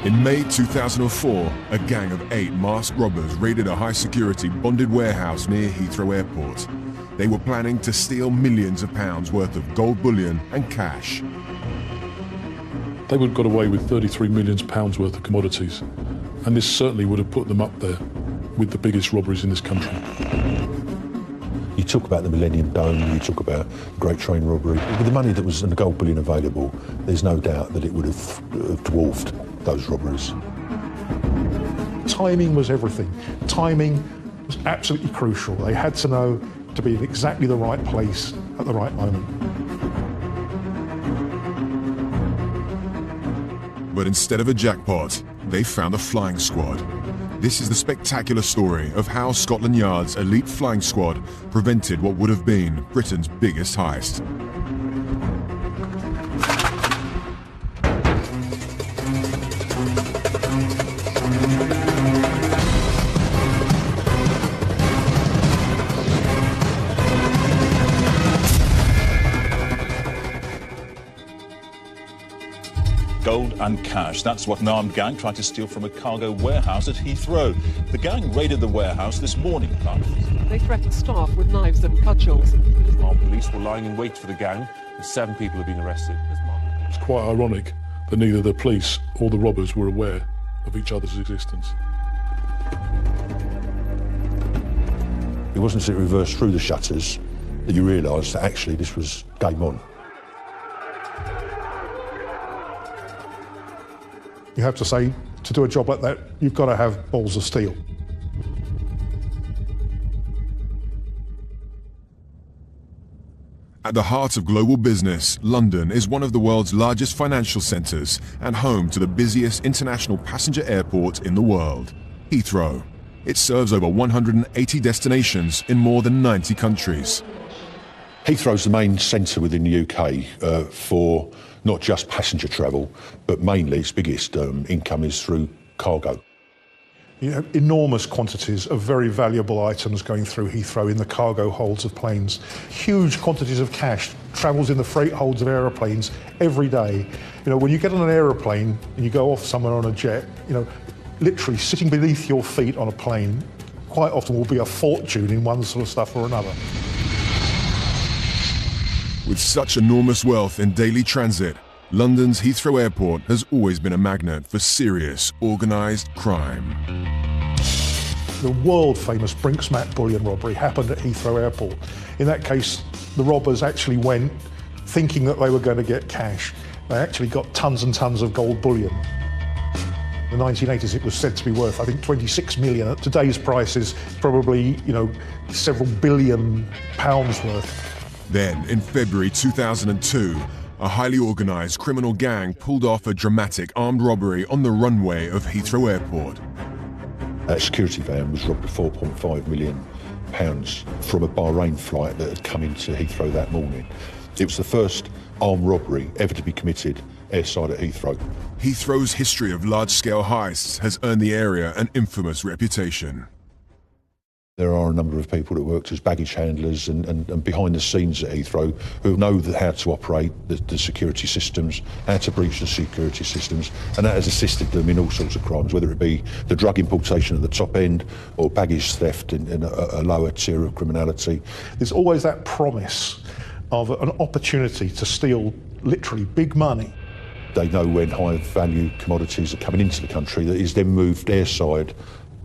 In May 2004, a gang of 8 masked robbers raided a high-security bonded warehouse near Heathrow Airport. They were planning to steal millions of pounds worth of gold bullion and cash. They would have got away with £33 million worth of commodities, and this certainly would have put them up there with the biggest robberies in this country. You talk about the Millennium Dome, you talk about Great Train Robbery. With the money that was in the gold bullion available, there's no doubt that it would have dwarfed those robberies. Timing was everything. Timing was absolutely crucial. They had to know to be in exactly the right place at the right moment. But instead of a jackpot, they found a flying squad. This is the spectacular story of how Scotland Yard's elite flying squad prevented what would have been Britain's biggest heist. Gold and cash. That's what an armed gang tried to steal from a cargo warehouse at Heathrow. The gang raided the warehouse this morning. They threatened staff with knives and cudgels. Armed police were lying in wait for the gang, and 7 people have been arrested. It's quite ironic that neither the police or the robbers were aware of each other's existence. It wasn't until it reversed through the shutters that you realised that actually this was game on. You have to say, to do a job like that, you've got to have balls of steel. At the heart of global business, London is one of the world's largest financial centres and home to the busiest international passenger airport in the world, Heathrow. It serves over 180 destinations in more than 90 countries. Heathrow's the main centre within the UK for not just passenger travel, but mainly its biggest income is through cargo. You have enormous quantities of very valuable items going through Heathrow in the cargo holds of planes. Huge quantities of cash travels in the freight holds of aeroplanes every day. You know, when you get on an aeroplane and you go off somewhere on a jet, you know, literally sitting beneath your feet on a plane quite often will be a fortune in one sort of stuff or another. With such enormous wealth in daily transit, London's Heathrow Airport has always been a magnet for serious, organised crime. The world-famous Brinks-Mat bullion robbery happened at Heathrow Airport. In that case, the robbers actually went thinking that they were going to get cash. They actually got tons and tons of gold bullion. In the 1980s, it was said to be worth, I think, 26 million. At today's prices, probably, you know, several billion pounds worth. Then, in February 2002, a highly organised criminal gang pulled off a dramatic armed robbery on the runway of Heathrow Airport. A security van was robbed for £4.5 million from a Bahrain flight that had come into Heathrow that morning. It was the first armed robbery ever to be committed airside at Heathrow. Heathrow's history of large-scale heists has earned the area an infamous reputation. There are a number of people that worked as baggage handlers and behind the scenes at Heathrow who know how to operate the security systems, how to breach the security systems, and that has assisted them in all sorts of crimes, whether it be the drug importation at the top end or baggage theft in a lower tier of criminality. There's always that promise of an opportunity to steal literally big money. They know when high-value commodities are coming into the country that is then moved airside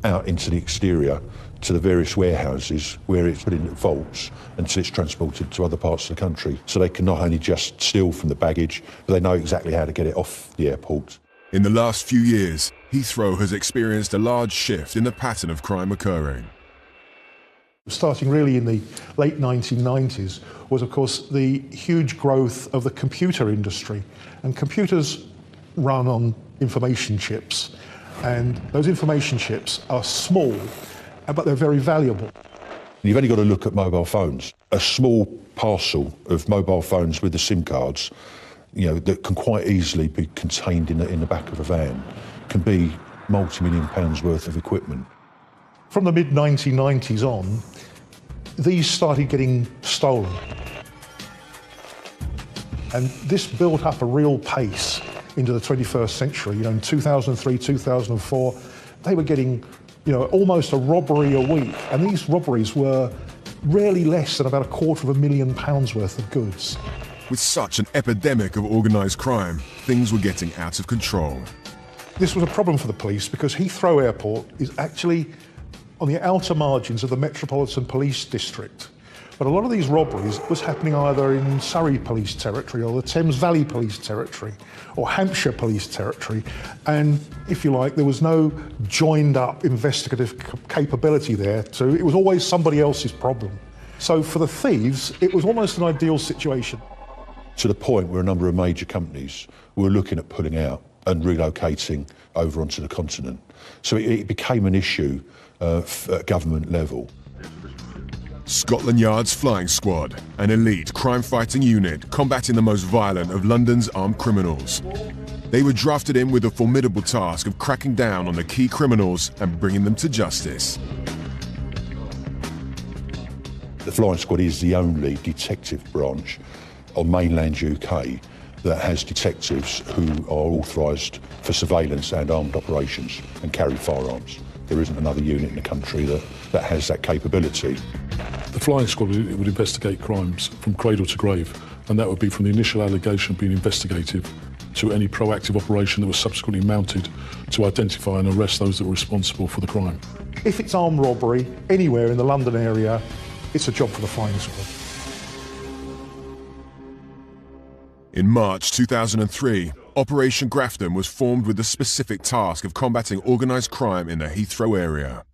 out into the exterior to the various warehouses where it's put in vaults until it's transported to other parts of the country. So they can not only just steal from the baggage, but they know exactly how to get it off the airport. In the last few years, Heathrow has experienced a large shift in the pattern of crime occurring. Starting really in the late 1990s was, of course, the huge growth of the computer industry. And computers run on information chips. And those information chips are small, but they're very valuable. You've only got to look at mobile phones. A small parcel of mobile phones with the SIM cards, you know, that can quite easily be contained in the back of a van, can be multi-million pounds worth of equipment. From the mid-1990s on, these started getting stolen. And this built up a real pace into the 21st century. You know, in 2003, 2004, they were getting, you know, almost a robbery a week, and these robberies were rarely less than about £250,000 worth of goods. With such an epidemic of organised crime, things were getting out of control. This was a problem for the police because Heathrow Airport is actually on the outer margins of the Metropolitan Police District. But a lot of these robberies was happening either in Surrey Police Territory or the Thames Valley Police Territory or Hampshire Police Territory. And if you like, there was no joined up investigative capability there. It was always somebody else's problem. So for the thieves, it was almost an ideal situation. To the point where a number of major companies were looking at pulling out and relocating over onto the continent. So it became an issue at government level. Scotland Yard's Flying Squad, an elite crime-fighting unit combating the most violent of London's armed criminals. They were drafted in with the formidable task of cracking down on the key criminals and bringing them to justice. The Flying Squad is the only detective branch on mainland UK that has detectives who are authorised for surveillance and armed operations and carry firearms. There isn't another unit in the country that has that capability. The Flying Squad would investigate crimes from cradle to grave, and that would be from the initial allegation being investigative to any proactive operation that was subsequently mounted to identify and arrest those that were responsible for the crime. If it's armed robbery anywhere in the London area, it's a job for the Flying Squad. In March 2003, Operation Grafton was formed with the specific task of combating organised crime in the Heathrow area.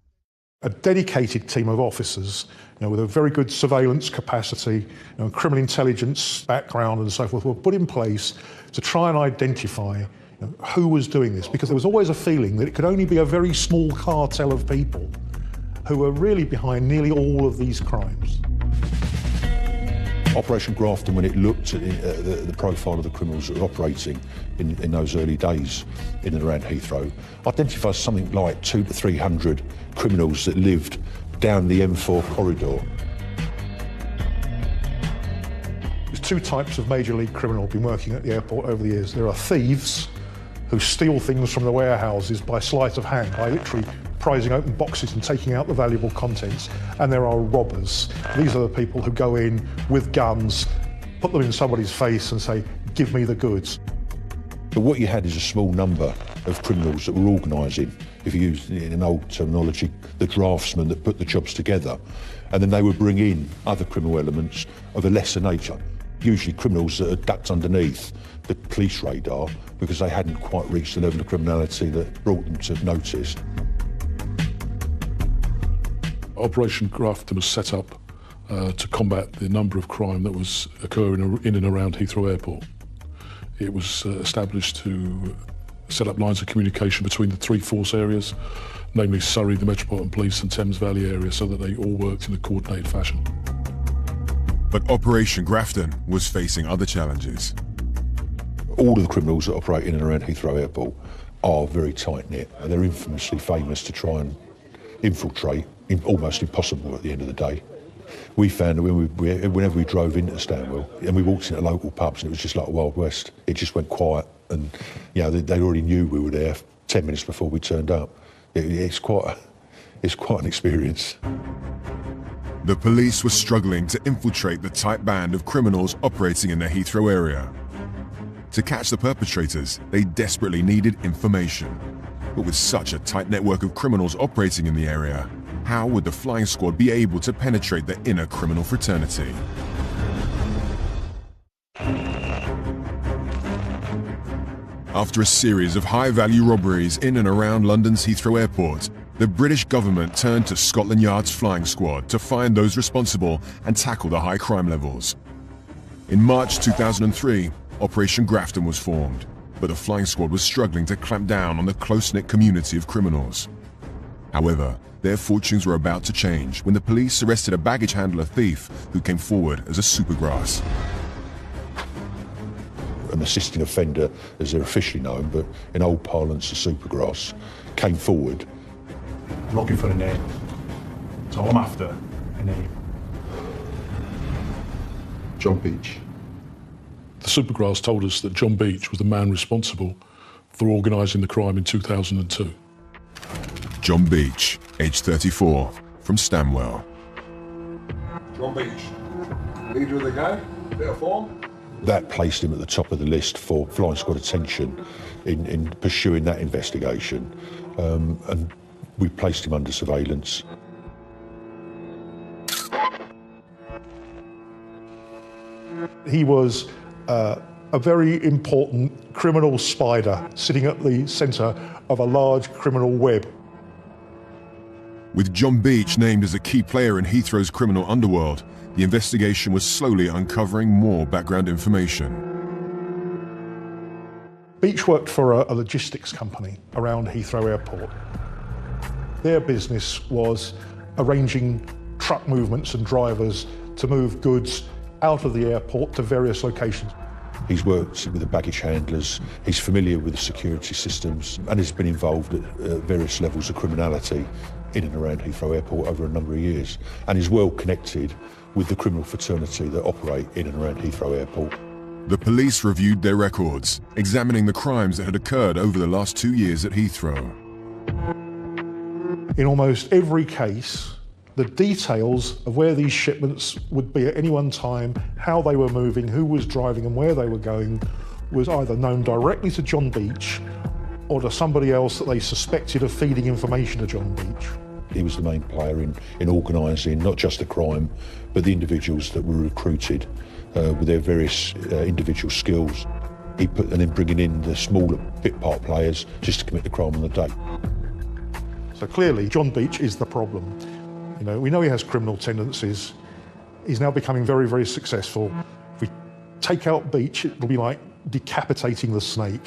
A dedicated team of officers, you know, with a very good surveillance capacity, you know, criminal intelligence background and so forth, were put in place to try and identify, you know, who was doing this, because there was always a feeling that it could only be a very small cartel of people who were really behind nearly all of these crimes. Operation Grafton, when it looked at the profile of the criminals that were operating in those early days in and around Heathrow, identified something like 200 to 300 criminals that lived down the M4 corridor. There's two types of major league criminal been working at the airport over the years. There are thieves who steal things from the warehouses by sleight of hand, by literally prizing open boxes and taking out the valuable contents. And there are robbers. These are the people who go in with guns, put them in somebody's face and say, give me the goods. But what you had is a small number of criminals that were organising, if you use it in old terminology, the draftsmen that put the jobs together. And then they would bring in other criminal elements of a lesser nature, usually criminals that had ducked underneath the police radar because they hadn't quite reached the level of criminality that brought them to notice. Operation Grafton was set up to combat the number of crime that was occurring in and around Heathrow Airport. It was established to set up lines of communication between the three force areas, namely Surrey, the Metropolitan Police and Thames Valley area, so that they all worked in a coordinated fashion. But Operation Grafton was facing other challenges. All of the criminals that operate in and around Heathrow Airport are very tight-knit, and they're infamously famous to try and infiltrate, almost impossible at the end of the day. We found that whenever we drove into Stanwell and we walked into local pubs and it was just like a Wild West, it just went quiet, and you know, they already knew we were there 10 minutes before we turned up. It's quite an experience. The police were struggling to infiltrate the tight band of criminals operating in the Heathrow area. To catch the perpetrators, they desperately needed information. But with such a tight network of criminals operating in the area, how would the Flying Squad be able to penetrate the inner criminal fraternity? After a series of high-value robberies in and around London's Heathrow Airport, the British government turned to Scotland Yard's Flying Squad to find those responsible and tackle the high crime levels. In March 2003, Operation Grafton was formed, but the Flying Squad was struggling to clamp down on the close-knit community of criminals. However, their fortunes were about to change when the police arrested a baggage handler thief who came forward as a supergrass. An assisting offender, as they're officially known, but in old parlance, a supergrass, came forward. Looking for a name. So I'm after a name. John Beach. The Supergrass told us that John Beach was the man responsible for organising the crime in 2002. John Beach, age 34, from Stanwell. John Beach, leader of the gang, bit of form. That placed him at the top of the list for flying squad attention in pursuing that investigation, and we placed him under surveillance. He was a very important criminal spider sitting at the centre of a large criminal web. With John Beach named as a key player in Heathrow's criminal underworld, the investigation was slowly uncovering more background information. Beach worked for a logistics company around Heathrow Airport. Their business was arranging truck movements and drivers to move goods out of the airport to various locations. He's worked with the baggage handlers, he's familiar with the security systems, and has been involved at various levels of criminality in and around Heathrow Airport over a number of years, and is well connected with the criminal fraternity that operate in and around Heathrow Airport. The police reviewed their records, examining the crimes that had occurred over the last 2 years at Heathrow. In almost every case, the details of where these shipments would be at any one time, how they were moving, who was driving and where they were going, was either known directly to John Beach or to somebody else that they suspected of feeding information to John Beach. He was the main player in organising not just the crime, but the individuals that were recruited with their various individual skills. And then bringing in the smaller bit part players just to commit the crime on the day. So clearly, John Beach is the problem. You know, we know he has criminal tendencies. He's now becoming very, very successful. If we take out Beach, it'll be like decapitating the snake.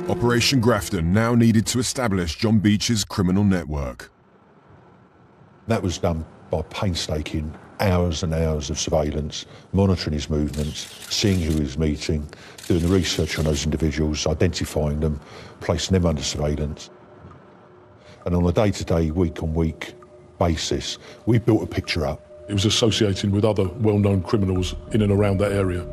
Operation Grafton now needed to establish John Beach's criminal network. That was done by painstaking hours and hours of surveillance, monitoring his movements, seeing who he was meeting, doing the research on those individuals, identifying them, placing them under surveillance. And on a day-to-day, week-on-week basis, we built a picture up. It was associating with other well-known criminals in and around that area.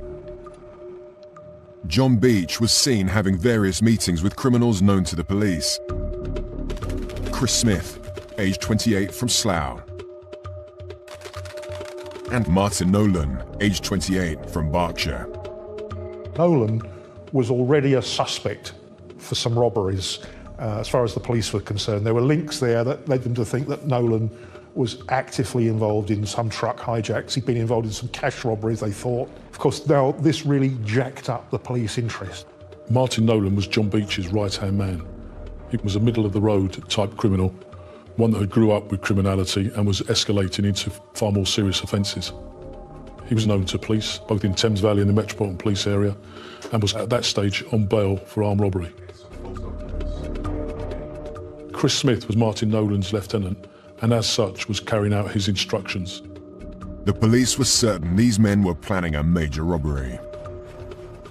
John Beach was seen having various meetings with criminals known to the police. Chris Smith, age 28, from Slough. And Martin Nolan, age 28, from Berkshire. Nolan was already a suspect for some robberies. As far as the police were concerned, there were links there that led them to think that Nolan was actively involved in some truck hijacks. He'd been involved in some cash robberies, they thought. Of course, now this really jacked up the police interest. Martin Nolan was John Beach's right-hand man. He was a middle-of-the-road type criminal, one that had grew up with criminality and was escalating into far more serious offences. He was known to police, both in Thames Valley and the Metropolitan Police area, and was at that stage on bail for armed robbery. Chris Smith was Martin Nolan's lieutenant, and as such was carrying out his instructions. The police were certain these men were planning a major robbery.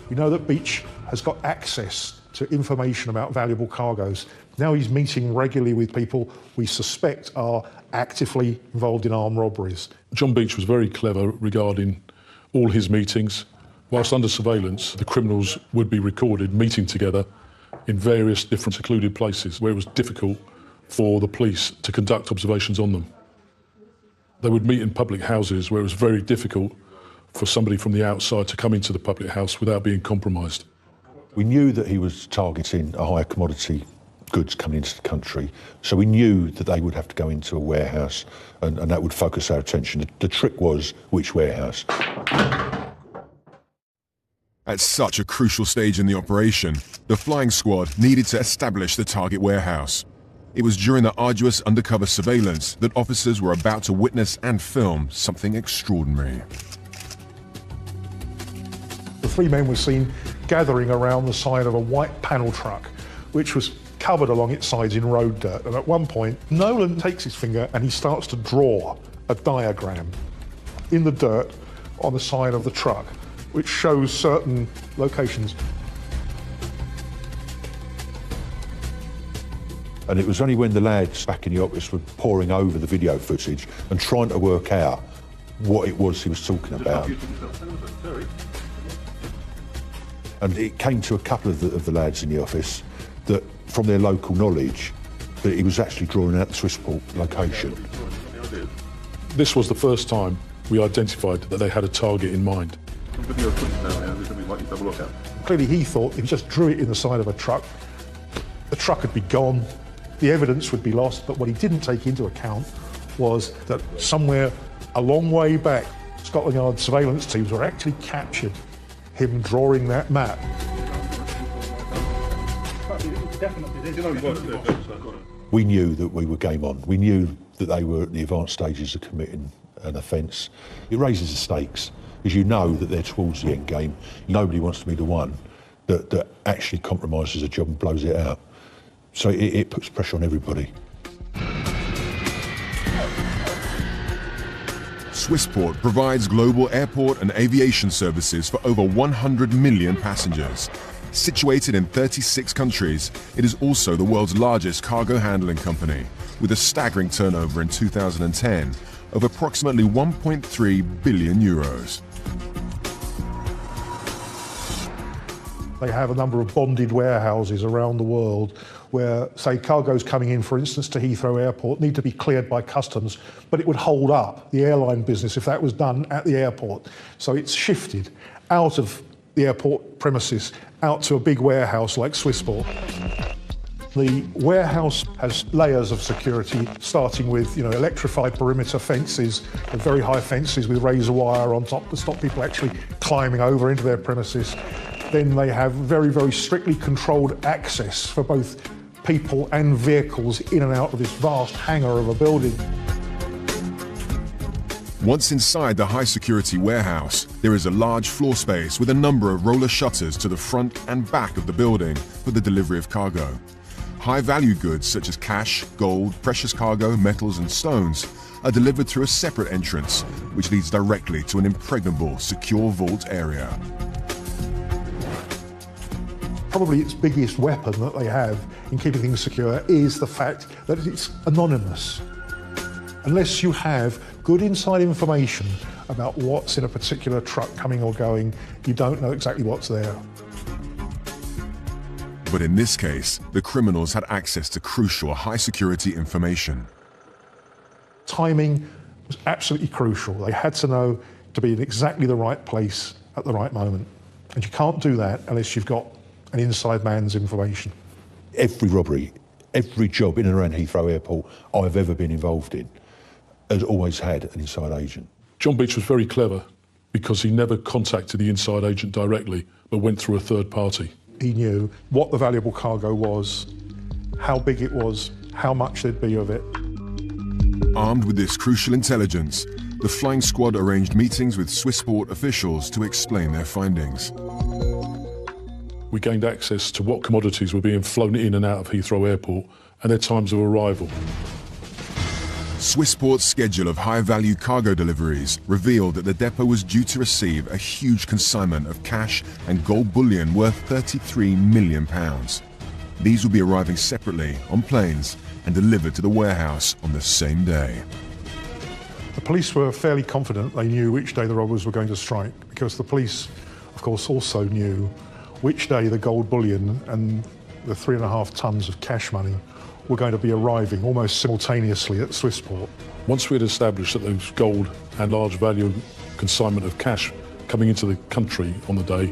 We know that Beach has got access to information about valuable cargoes. Now he's meeting regularly with people we suspect are actively involved in armed robberies. John Beach was very clever regarding all his meetings. Whilst under surveillance, the criminals would be recorded meeting together in various different secluded places where it was difficult for the police to conduct observations on them. They would meet in public houses where it was very difficult for somebody from the outside to come into the public house without being compromised. We knew that he was targeting a higher commodity goods coming into the country, so we knew that they would have to go into a warehouse and that would focus our attention. The trick was which warehouse. At such a crucial stage in the operation, the flying squad needed to establish the target warehouse. It was during the arduous undercover surveillance that officers were about to witness and film something extraordinary. The three men were seen gathering around the side of a white panel truck, which was covered along its sides in road dirt. And at one point, Nolan takes his finger and he starts to draw a diagram in the dirt on the side of the truck, which shows certain locations. And it was only when the lads back in the office were poring over the video footage and trying to work out what it was he was talking about. And it came to a couple of the lads in the office that, from their local knowledge, that he was actually drawing out the Swissport location. This was the first time we identified that they had a target in mind. Clearly he thought if he just drew it in the side of a truck, the truck would be gone, the evidence would be lost, but what he didn't take into account was that somewhere a long way back, Scotland Yard surveillance teams were actually captured him drawing that map. We knew that we were game on. We knew that they were at the advanced stages of committing an offence. It raises the stakes, as you know that they're towards the end game. Nobody wants to be the one that actually compromises a job and blows it out. So it puts pressure on everybody. Swissport provides global airport and aviation services for over 100 million passengers. Situated in 36 countries, it is also the world's largest cargo handling company, with a staggering turnover in 2010 of approximately 1.3 billion euros. They have a number of bonded warehouses around the world where, say, cargoes coming in, for instance, to Heathrow Airport need to be cleared by customs, but it would hold up the airline business if that was done at the airport. So it's shifted out of the airport premises, out to a big warehouse like Swissport. The warehouse has layers of security, starting with electrified perimeter fences, very high fences with razor wire on top to stop people actually climbing over into their premises. Then they have very, very strictly controlled access for both people and vehicles in and out of this vast hangar of a building. Once inside the high-security warehouse, there is a large floor space with a number of roller shutters to the front and back of the building for the delivery of cargo. High-value goods such as cash, gold, precious cargo, metals and stones are delivered through a separate entrance, which leads directly to an impregnable, secure vault area. Probably its biggest weapon that they have in keeping things secure is the fact that it's anonymous. Unless you have good inside information about what's in a particular truck coming or going, you don't know exactly what's there. But in this case, the criminals had access to crucial high-security information. Timing was absolutely crucial. They had to know to be in exactly the right place at the right moment. And you can't do that unless you've got an inside man's information. Every robbery, every job in and around Heathrow Airport I've ever been involved in has always had an inside agent. John Beach was very clever because he never contacted the inside agent directly, but went through a third party. He knew what the valuable cargo was, how big it was, how much there'd be of it. Armed with this crucial intelligence, the flying squad arranged meetings with Swissport officials to explain their findings. We gained access to what commodities were being flown in and out of Heathrow Airport and their times of arrival. Swissport's schedule of high-value cargo deliveries revealed that the depot was due to receive a huge consignment of cash and gold bullion worth £33 million. These would be arriving separately on planes and delivered to the warehouse on the same day. The police were fairly confident they knew which day the robbers were going to strike, because the police, of course, also knew which day the gold bullion and the 3.5 tons of cash money were going to be arriving almost simultaneously at Swissport. Once we had established that there was gold and large value consignment of cash coming into the country on the day,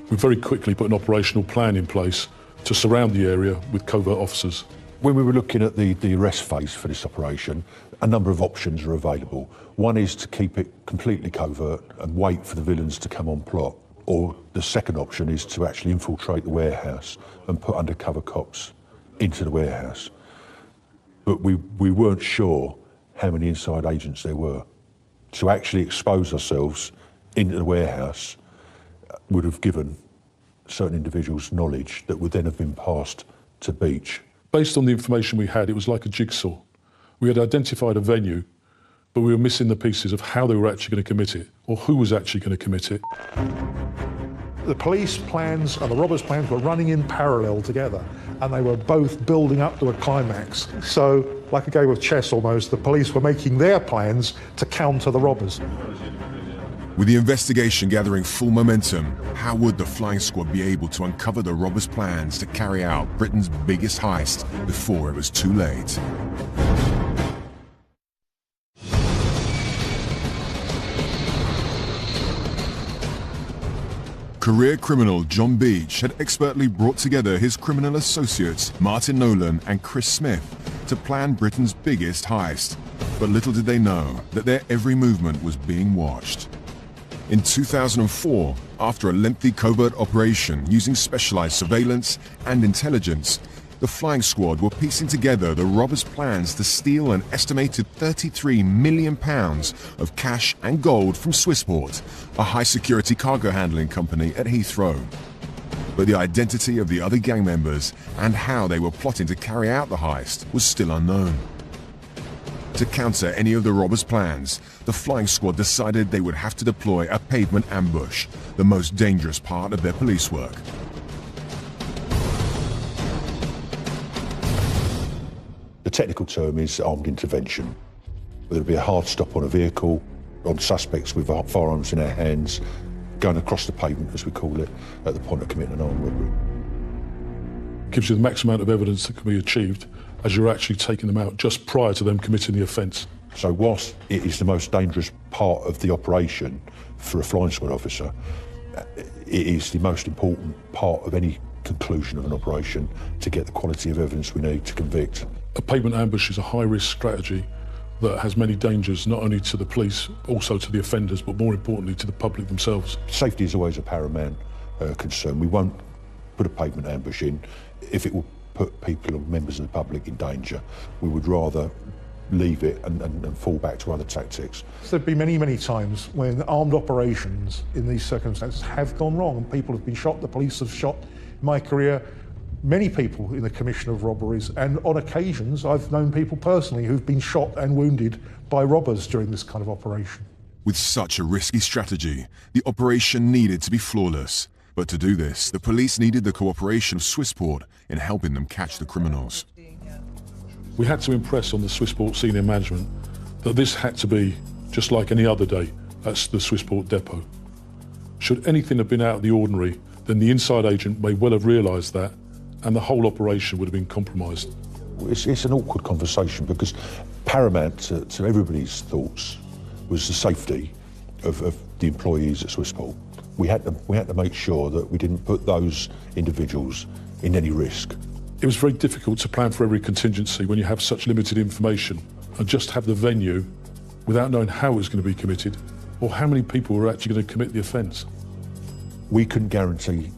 we very quickly put an operational plan in place to surround the area with covert officers. When we were looking at the arrest phase for this operation, a number of options are available. One is to keep it completely covert and wait for the villains to come on plot. Or the second option is to actually infiltrate the warehouse and put undercover cops into the warehouse. But we weren't sure how many inside agents there were. To actually expose ourselves into the warehouse would have given certain individuals knowledge that would then have been passed to Beach. Based on the information we had, it was like a jigsaw. We had identified a venue, but we were missing the pieces of how they were actually going to commit it, or who was actually going to commit it. The police plans and the robbers' plans were running in parallel together, and they were both building up to a climax. So, like a game of chess almost, the police were making their plans to counter the robbers. With the investigation gathering full momentum, how would the flying squad be able to uncover the robbers' plans to carry out Britain's biggest heist before it was too late? Career criminal John Beach had expertly brought together his criminal associates Martin Nolan and Chris Smith to plan Britain's biggest heist. But little did they know that their every movement was being watched. In 2004, after a lengthy covert operation using specialized surveillance and intelligence, the flying squad were piecing together the robbers' plans to steal an estimated £33 million of cash and gold from Swissport, a high-security cargo handling company at Heathrow. But the identity of the other gang members and how they were plotting to carry out the heist was still unknown. To counter any of the robbers' plans, the flying squad decided they would have to deploy a pavement ambush, the most dangerous part of their police work. The technical term is armed intervention. Whether it be a hard stop on a vehicle, on suspects with firearms in their hands, going across the pavement, as we call it, at the point of committing an armed robbery. Gives you the maximum amount of evidence that can be achieved as you're actually taking them out just prior to them committing the offence. So whilst it is the most dangerous part of the operation for a flying squad officer, it is the most important part of any conclusion of an operation to get the quality of evidence we need to convict. A pavement ambush is a high-risk strategy that has many dangers, not only to the police, also to the offenders, but more importantly to the public themselves. Safety is always a paramount concern. We won't put a pavement ambush in if it will put people or members of the public in danger. We would rather leave it and fall back to other tactics. There've been many, many times when armed operations in these circumstances have gone wrong and people have been shot, the police have shot. In my career, many people in the commission of robberies, and on occasions I've known people personally who've been shot and wounded by robbers during this kind of operation. With such a risky strategy, the operation needed to be flawless. But to do this, the police needed the cooperation of Swissport in helping them catch the criminals. We had to impress on the Swissport senior management that this had to be just like any other day at the Swissport depot. Should anything have been out of the ordinary, then the inside agent may well have realised that, and the whole operation would have been compromised. It's an awkward conversation because paramount to everybody's thoughts was the safety of the employees at Swissport. We had to make sure that we didn't put those individuals in any risk. It was very difficult to plan for every contingency when you have such limited information and just have the venue without knowing how it was going to be committed or how many people were actually going to commit the offence. We couldn't guarantee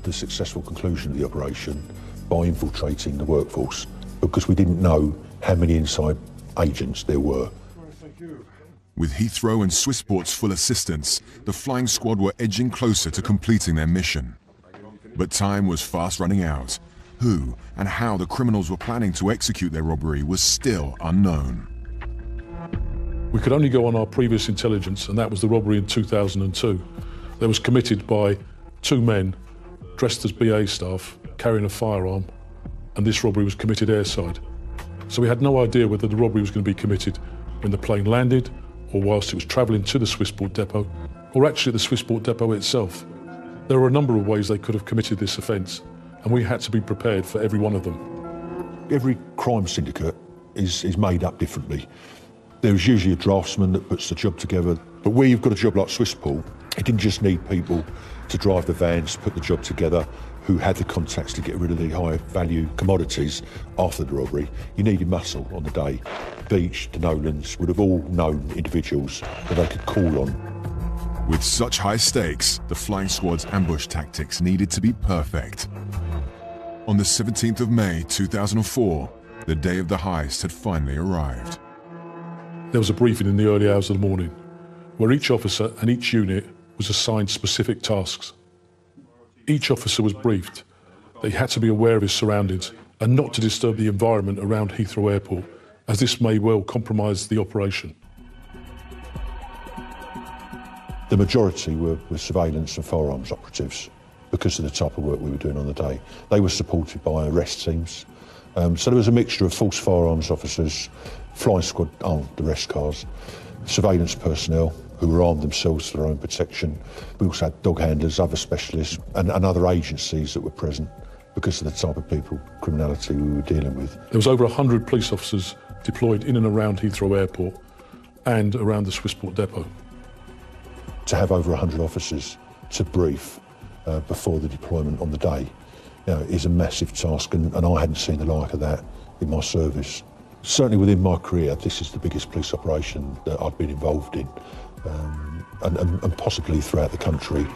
the successful conclusion of the operation by infiltrating the workforce because we didn't know how many inside agents there were. With Heathrow and Swissport's full assistance, the flying squad were edging closer to completing their mission. But time was fast running out. Who and how the criminals were planning to execute their robbery was still unknown. We could only go on our previous intelligence, and that was the robbery in 2002. That was committed by two men dressed as BA staff, carrying a firearm, and this robbery was committed airside. So we had no idea whether the robbery was going to be committed when the plane landed, or whilst it was travelling to the Swissport depot, or actually at the Swissport depot itself. There were a number of ways they could have committed this offence, and we had to be prepared for every one of them. Every crime syndicate is made up differently. There's usually a draftsman that puts the job together, but where you've got a job like Swissport, it didn't just need people to drive the vans, put the job together, who had the contacts to get rid of the high-value commodities after the robbery. You needed muscle on the day. Beach, the Nolans would have all known individuals that they could call on. With such high stakes, the flying squad's ambush tactics needed to be perfect. On the 17th of May 2004, the day of the heist had finally arrived. There was a briefing in the early hours of the morning, where each officer and each unit was assigned specific tasks. Each officer was briefed that he had to be aware of his surroundings and not to disturb the environment around Heathrow Airport, as this may well compromise the operation. The majority were surveillance and firearms operatives because of the type of work we were doing on the day. They were supported by arrest teams. So there was a mixture of false firearms officers, flying squad armed arrest cars, surveillance personnel who were armed themselves for their own protection. We also had dog handlers, other specialists and other agencies that were present because of the type of people, criminality we were dealing with. There was over 100 police officers deployed in and around Heathrow Airport and around the Swissport depot. To have over 100 officers to brief before the deployment on the day, is a massive task, and I hadn't seen the like of that in my service. Certainly within my career, this is the biggest police operation that I've been involved in, and possibly throughout the country.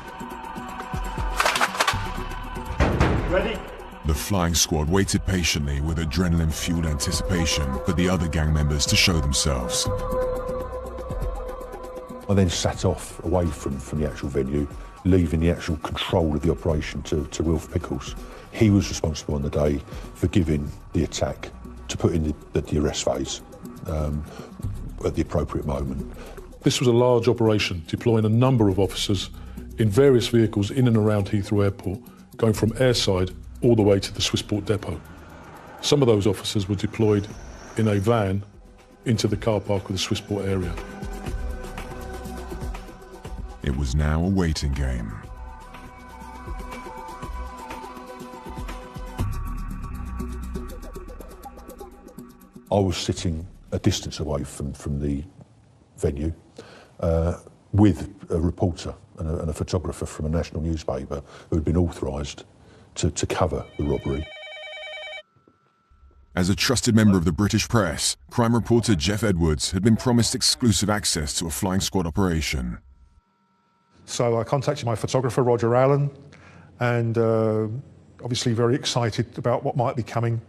Ready? The flying squad waited patiently with adrenaline-fueled anticipation for the other gang members to show themselves. I then sat off away from the actual venue, leaving the actual control of the operation to Wilf Pickles. He was responsible on the day for giving the attack to put in the arrest phase at the appropriate moment. This was a large operation, deploying a number of officers in various vehicles in and around Heathrow Airport, going from airside all the way to the Swissport depot. Some of those officers were deployed in a van into the car park of the Swissport area. It was now a waiting game. I was sitting a distance away from the venue with a reporter and a photographer from a national newspaper who had been authorised to cover the robbery. As a trusted member of the British press, crime reporter Jeff Edwards had been promised exclusive access to a flying squad operation. So I contacted my photographer, Roger Allen, and obviously very excited about what might be coming.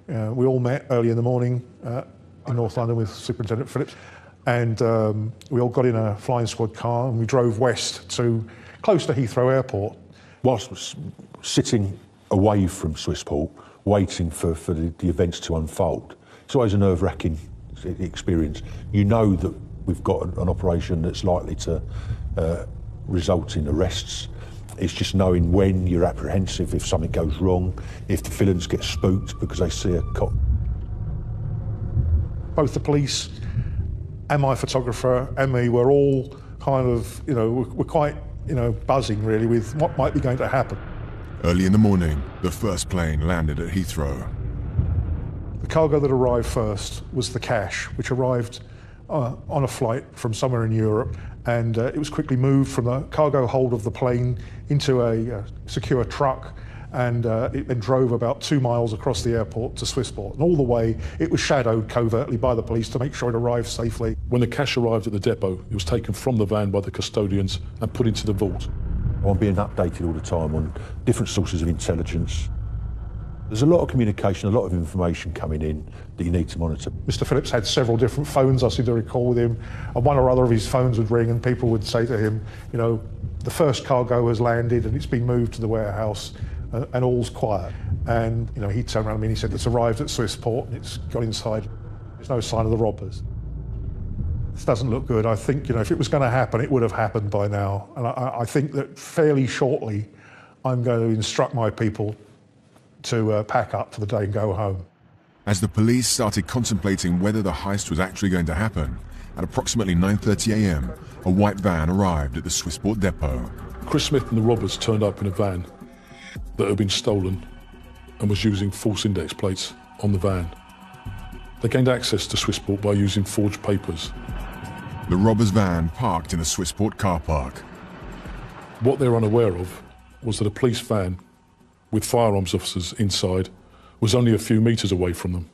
We all met early in the morning in North London with Superintendent Phillips, and we all got in a flying squad car and we drove west to close to Heathrow Airport. Whilst I was sitting away from Swissport, waiting for the events to unfold, it's always a nerve-wracking experience. You know that we've got an operation that's likely to result in arrests. It's just knowing when you're apprehensive if something goes wrong, if the villains get spooked because they see a cop. Both the police and my photographer and me were all kind of, we're quite, buzzing really with what might be going to happen. Early in the morning, the first plane landed at Heathrow. The cargo that arrived first was the cash, which arrived on a flight from somewhere in Europe, and it was quickly moved from the cargo hold of the plane into a secure truck, and it then drove about 2 miles across the airport to Swissport. And all the way, it was shadowed covertly by the police to make sure it arrived safely. When the cash arrived at the depot, it was taken from the van by the custodians and put into the vault. I'm being updated all the time on different sources of intelligence. There's a lot of communication, a lot of information coming in that you need to monitor. Mr. Phillips had several different phones, I seem to recall, with him, and one or other of his phones would ring and people would say to him, the first cargo has landed and it's been moved to the warehouse and all's quiet. And he'd turn around to me and he said, it's arrived at Swissport and it's got inside. There's no sign of the robbers. This doesn't look good. I think, if it was going to happen, it would have happened by now. And I think that fairly shortly, I'm going to instruct my people to pack up for the day and go home. As the police started contemplating whether the heist was actually going to happen, at approximately 9:30 a.m, a white van arrived at the Swissport depot. Chris Smith and the robbers turned up in a van that had been stolen and was using false index plates on the van. They gained access to Swissport by using forged papers. The robbers' van parked in the Swissport car park. What they're unaware of was that a police van with firearms officers inside was only a few metres away from them.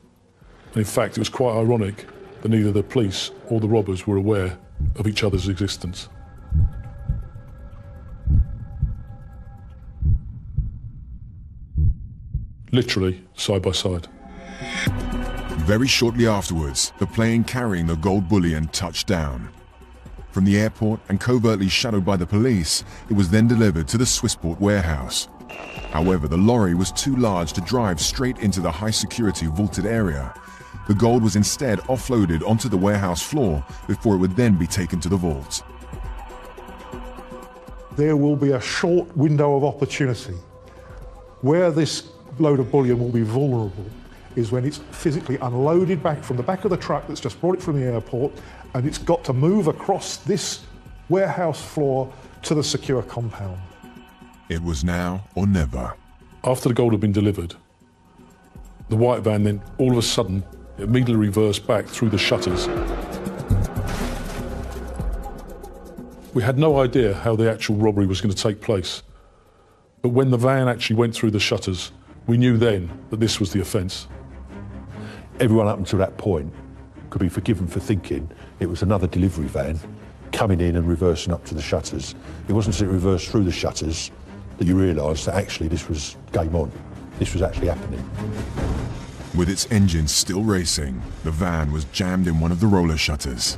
And in fact, it was quite ironic that neither the police or the robbers were aware of each other's existence. Literally, side by side. Very shortly afterwards, the plane carrying the gold bullion touched down. From the airport and covertly shadowed by the police, it was then delivered to the Swissport warehouse. However, the lorry was too large to drive straight into the high-security vaulted area. The gold was instead offloaded onto the warehouse floor before it would then be taken to the vault. there will be a short window of opportunity. Where this load of bullion will be vulnerable is when it's physically unloaded back from the back of the truck that's just brought it from the airport, and it's got to move across this warehouse floor to the secure compound. It was now or never. After the gold had been delivered, the white van then all of a sudden immediately reversed back through the shutters. We had no idea how the actual robbery was going to take place. But when the van actually went through the shutters, we knew then that this was the offence. Everyone up until that point could be forgiven for thinking it was another delivery van coming in and reversing up to the shutters. It wasn't until it reversed through the shutters that you realised that actually this was game on. This was actually happening. With its engine still racing, the van was jammed in one of the roller shutters.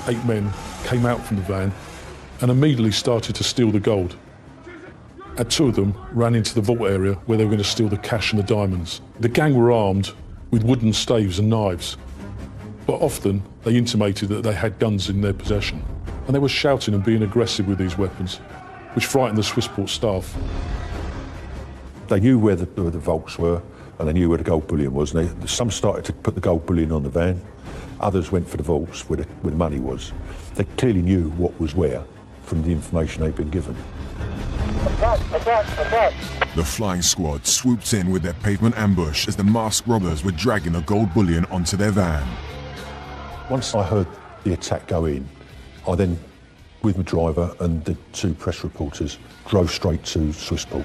8 men came out from the van and immediately started to steal the gold. And 2 of them ran into the vault area where they were going to steal the cash and the diamonds. The gang were armed with wooden staves and knives, but often they intimated that they had guns in their possession. And they were shouting and being aggressive with these weapons, which frightened the Swissport staff. They knew where the vaults were, and they knew where the gold bullion was. And some started to put the gold bullion on the van, others went for the vaults where the money was. They clearly knew what was where from the information they'd been given. The flying squad swooped in with their pavement ambush as the masked robbers were dragging the gold bullion onto their van. Once I heard the attack go in, I then, with my driver and the 2 press reporters, drove straight to Swissport.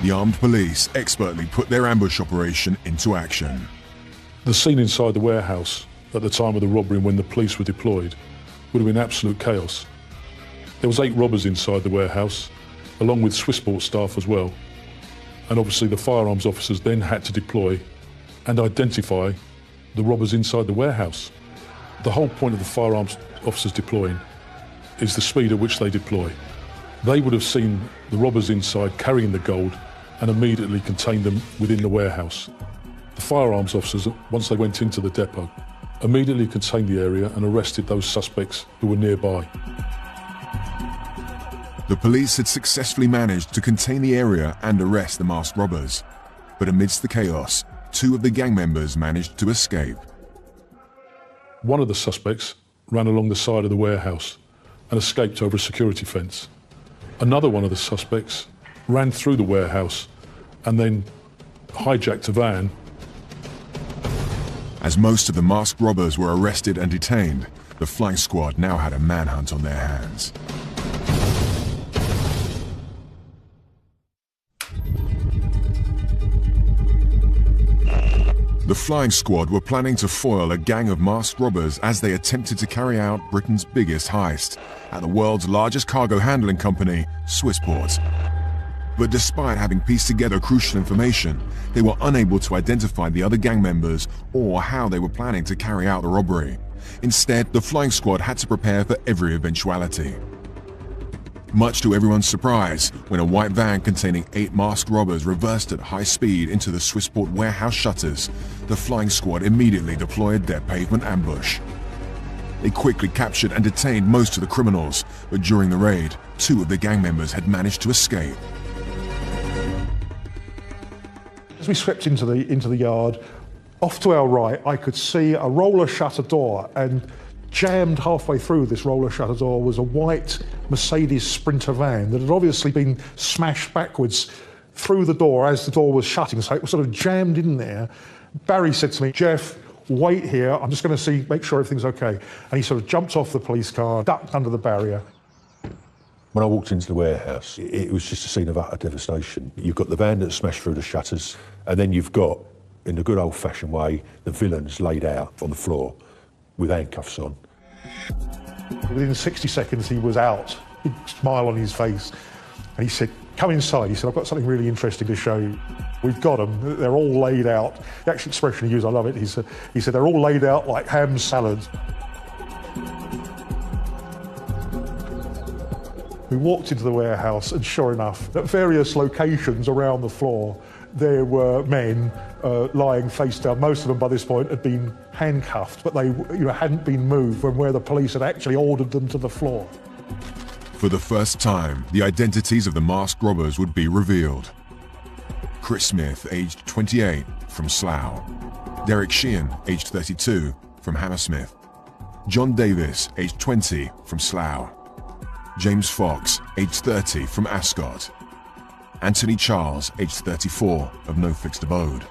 The armed police expertly put their ambush operation into action. The scene inside the warehouse at the time of the robbery and when the police were deployed would have been absolute chaos. There was 8 robbers inside the warehouse, along with Swissport staff as well. And obviously the firearms officers then had to deploy and identify the robbers inside the warehouse. The whole point of the firearms officers deploying is the speed at which they deploy. They would have seen the robbers inside carrying the gold and immediately contained them within the warehouse. The firearms officers, once they went into the depot, immediately contained the area and arrested those suspects who were nearby. The police had successfully managed to contain the area and arrest the masked robbers. But amidst the chaos, 2 of the gang members managed to escape. One of the suspects ran along the side of the warehouse and escaped over a security fence. Another one of the suspects ran through the warehouse and then hijacked a van. As most of the masked robbers were arrested and detained, the flying squad now had a manhunt on their hands. The flying squad were planning to foil a gang of masked robbers as they attempted to carry out Britain's biggest heist at the world's largest cargo handling company, Swissport. But despite having pieced together crucial information, they were unable to identify the other gang members or how they were planning to carry out the robbery. Instead, the flying squad had to prepare for every eventuality. Much to everyone's surprise, when a white van containing 8 masked robbers reversed at high speed into the Swissport warehouse shutters, the flying squad immediately deployed their pavement ambush. They quickly captured and detained most of the criminals, but during the raid, 2 of the gang members had managed to escape. As we swept into the yard, off to our right, I could see a roller shutter door, and jammed halfway through this roller shutter door was a white Mercedes Sprinter van that had obviously been smashed backwards through the door as the door was shutting, so it was sort of jammed in there. Barry said to me, "Jeff, wait here, I'm just going to make sure everything's okay." And he sort of jumped off the police car, ducked under the barrier. When I walked into the warehouse, it was just a scene of utter devastation. You've got the van that smashed through the shutters, and then you've got, in the good old-fashioned way, the villains laid out on the floor with handcuffs on. Within 60 seconds, he was out, big smile on his face, and he said, "Come inside." He said, "I've got something really interesting to show you." We've got them, they're all laid out. The actual expression he used, I love it, he said they're all laid out like ham salads. We walked into the warehouse, and sure enough, at various locations around the floor, there were men lying face down. Most of them by this point had been handcuffed, but they hadn't been moved from where the police had actually ordered them to the floor. For the first time, the identities of the masked robbers would be revealed. Chris Smith, aged 28, from Slough. Derek Sheehan, aged 32, from Hammersmith. John Davis, aged 20, from Slough. James Fox, aged 30, from Ascot. Anthony Charles, aged 34, of No Fixed Abode.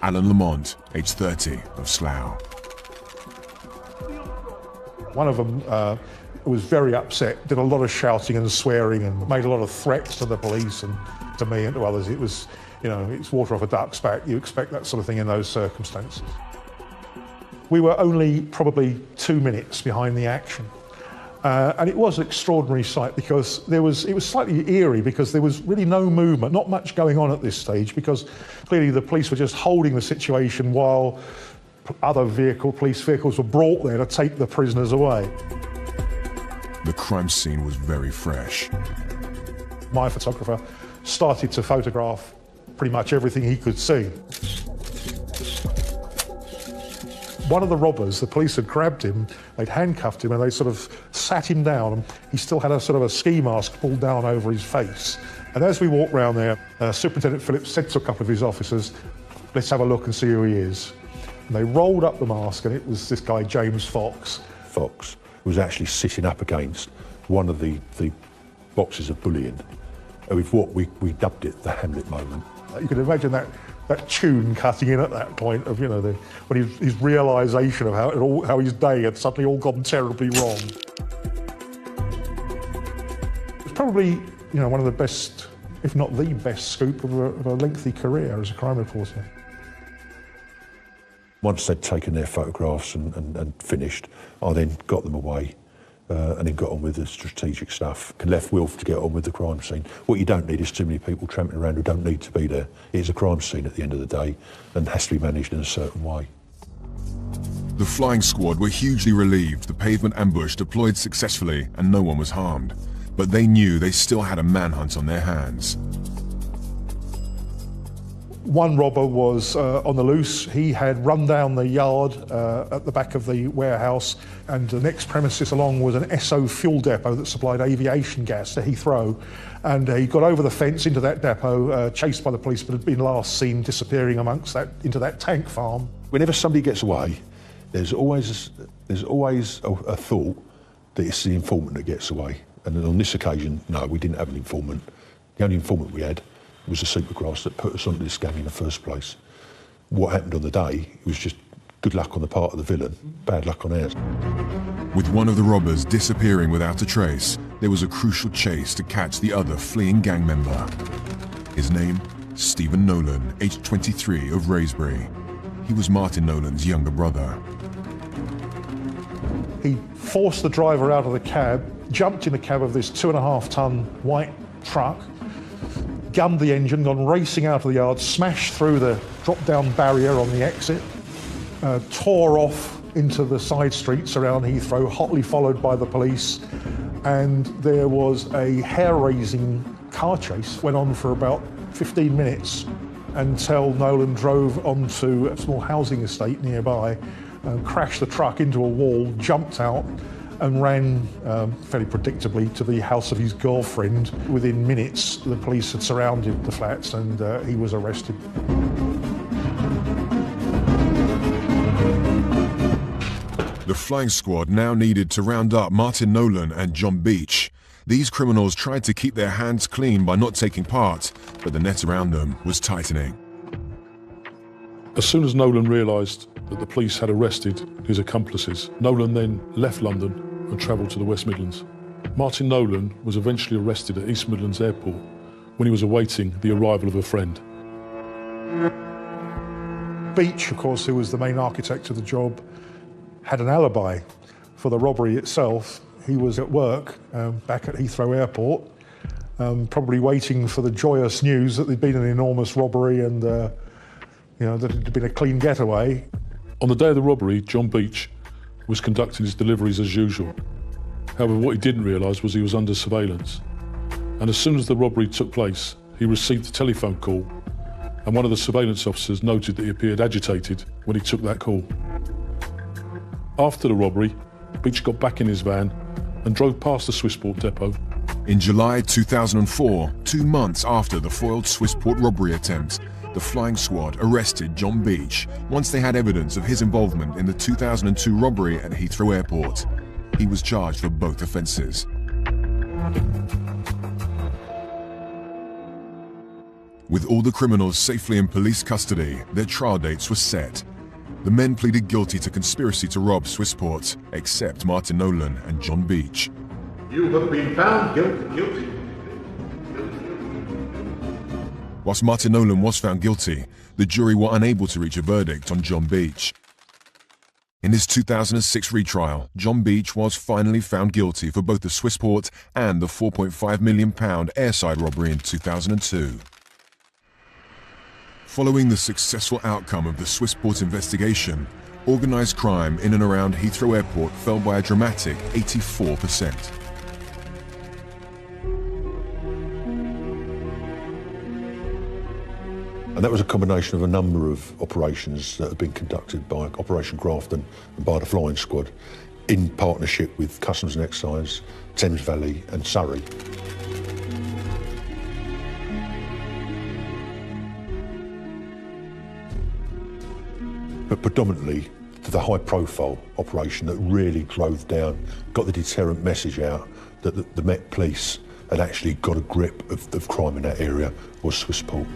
Alan Lamont, aged 30, of Slough. One of them was very upset, did a lot of shouting and swearing and made a lot of threats to the police and to me and to others. It was, you know, it's water off a duck's back. You expect that sort of thing in those circumstances. We were only probably 2 minutes behind the action. And it was an extraordinary sight because it was slightly eerie because there was really no movement, not much going on at this stage because clearly the police were just holding the situation while other police vehicles were brought there to take the prisoners away. The crime scene was very fresh. My photographer started to photograph pretty much everything he could see. One of the robbers, the police had grabbed him, they'd handcuffed him and they sort of sat him down and he still had a sort of a ski mask pulled down over his face. And as we walked round there, Superintendent Phillips said to a couple of his officers, let's have a look and see who he is. And they rolled up the mask and it was this guy, James Fox. Fox was actually sitting up against one of the boxes of bullion. With what we dubbed it the Hamlet moment. You can imagine that tune cutting in at that point of, you know, when his realisation of how his day had suddenly all gone terribly wrong. It was probably, you know, one of the best, if not the best scoop of a lengthy career as a crime reporter. Once they'd taken their photographs and finished, I then got them away and then got on with the strategic stuff and left Wilf to get on with the crime scene. What you don't need is too many people tramping around who don't need to be there. It is a crime scene at the end of the day and has to be managed in a certain way. The flying squad were hugely relieved the pavement ambush deployed successfully and no one was harmed. But they knew they still had a manhunt on their hands. One robber was on the loose. He had run down the yard at the back of the warehouse, and the next premises along was an Esso fuel depot that supplied aviation gas to Heathrow. And he got over the fence into that depot, chased by the police, but had been last seen disappearing into that tank farm. Whenever somebody gets away, there's always a thought that it's the informant that gets away. And on this occasion, no, we didn't have an informant. The only informant we had was the supergrass that put us onto this gang in the first place. What happened on the day, it was just good luck on the part of the villain, bad luck on ours. With one of the robbers disappearing without a trace, there was a crucial chase to catch the other fleeing gang member. His name, Stephen Nolan, aged 23, of Wraysbury. He was Martin Nolan's younger brother. He forced the driver out of the cab, jumped in the cab of this 2.5-ton white truck, gunned the engine, gone racing out of the yard, smashed through the drop-down barrier on the exit, tore off into the side streets around Heathrow, hotly followed by the police, and there was a hair-raising car chase. Went on for about 15 minutes until Nolan drove onto a small housing estate nearby, crashed the truck into a wall, jumped out, and ran fairly predictably to the house of his girlfriend. Within minutes, the police had surrounded the flats and he was arrested. The flying squad now needed to round up Martin Nolan and John Beach. These criminals tried to keep their hands clean by not taking part, but the net around them was tightening. As soon as Nolan realised that the police had arrested his accomplices, Nolan then left London and travelled to the West Midlands. Martin Nolan was eventually arrested at East Midlands Airport when he was awaiting the arrival of a friend. Beach, of course, who was the main architect of the job, had an alibi for the robbery itself. He was at work back at Heathrow Airport, probably waiting for the joyous news that there'd been an enormous robbery and you know, that it had been a clean getaway. On the day of the robbery, John Beach was conducting his deliveries as usual. However, what he didn't realise was he was under surveillance. And as soon as the robbery took place, he received a telephone call, and one of the surveillance officers noted that he appeared agitated when he took that call. After the robbery, Beach got back in his van and drove past the Swissport depot. In July 2004, 2 months after the foiled Swissport robbery attempt, the flying squad arrested John Beach once they had evidence of his involvement in the 2002 robbery at Heathrow Airport. He was charged for both offences. With all the criminals safely in police custody, their trial dates were set. The men pleaded guilty to conspiracy to rob Swissport, except Martin Nolan and John Beach. You have been found guilty. Whilst Martin Nolan was found guilty, the jury were unable to reach a verdict on John Beach. In his 2006 retrial, John Beach was finally found guilty for both the Swissport and the £4.5 million airside robbery in 2002. Following the successful outcome of the Swissport investigation, organised crime in and around Heathrow Airport fell by a dramatic 84%. And that was a combination of a number of operations that have been conducted by Operation Grafton and by the flying squad in partnership with Customs and Excise, Thames Valley and Surrey. But predominantly the high-profile operation that really drove down, got the deterrent message out that the Met Police had actually got a grip of crime in that area was Swissport.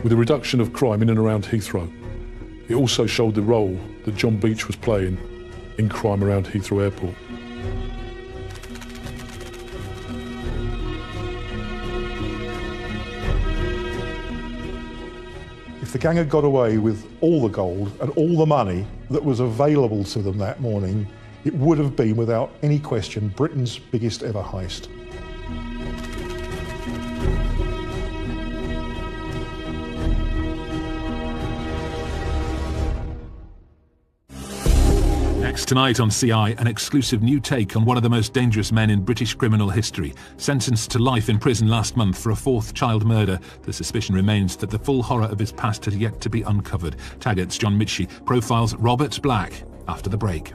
With the reduction of crime in and around Heathrow, it also showed the role that John Beach was playing in crime around Heathrow Airport. If the gang had got away with all the gold and all the money that was available to them that morning, it would have been, without any question, Britain's biggest ever heist. Next tonight on CI, an exclusive new take on one of the most dangerous men in British criminal history. Sentenced to life in prison last month for a fourth child murder, the suspicion remains that the full horror of his past has yet to be uncovered. Taggart's John Mitchie profiles Robert Black after the break.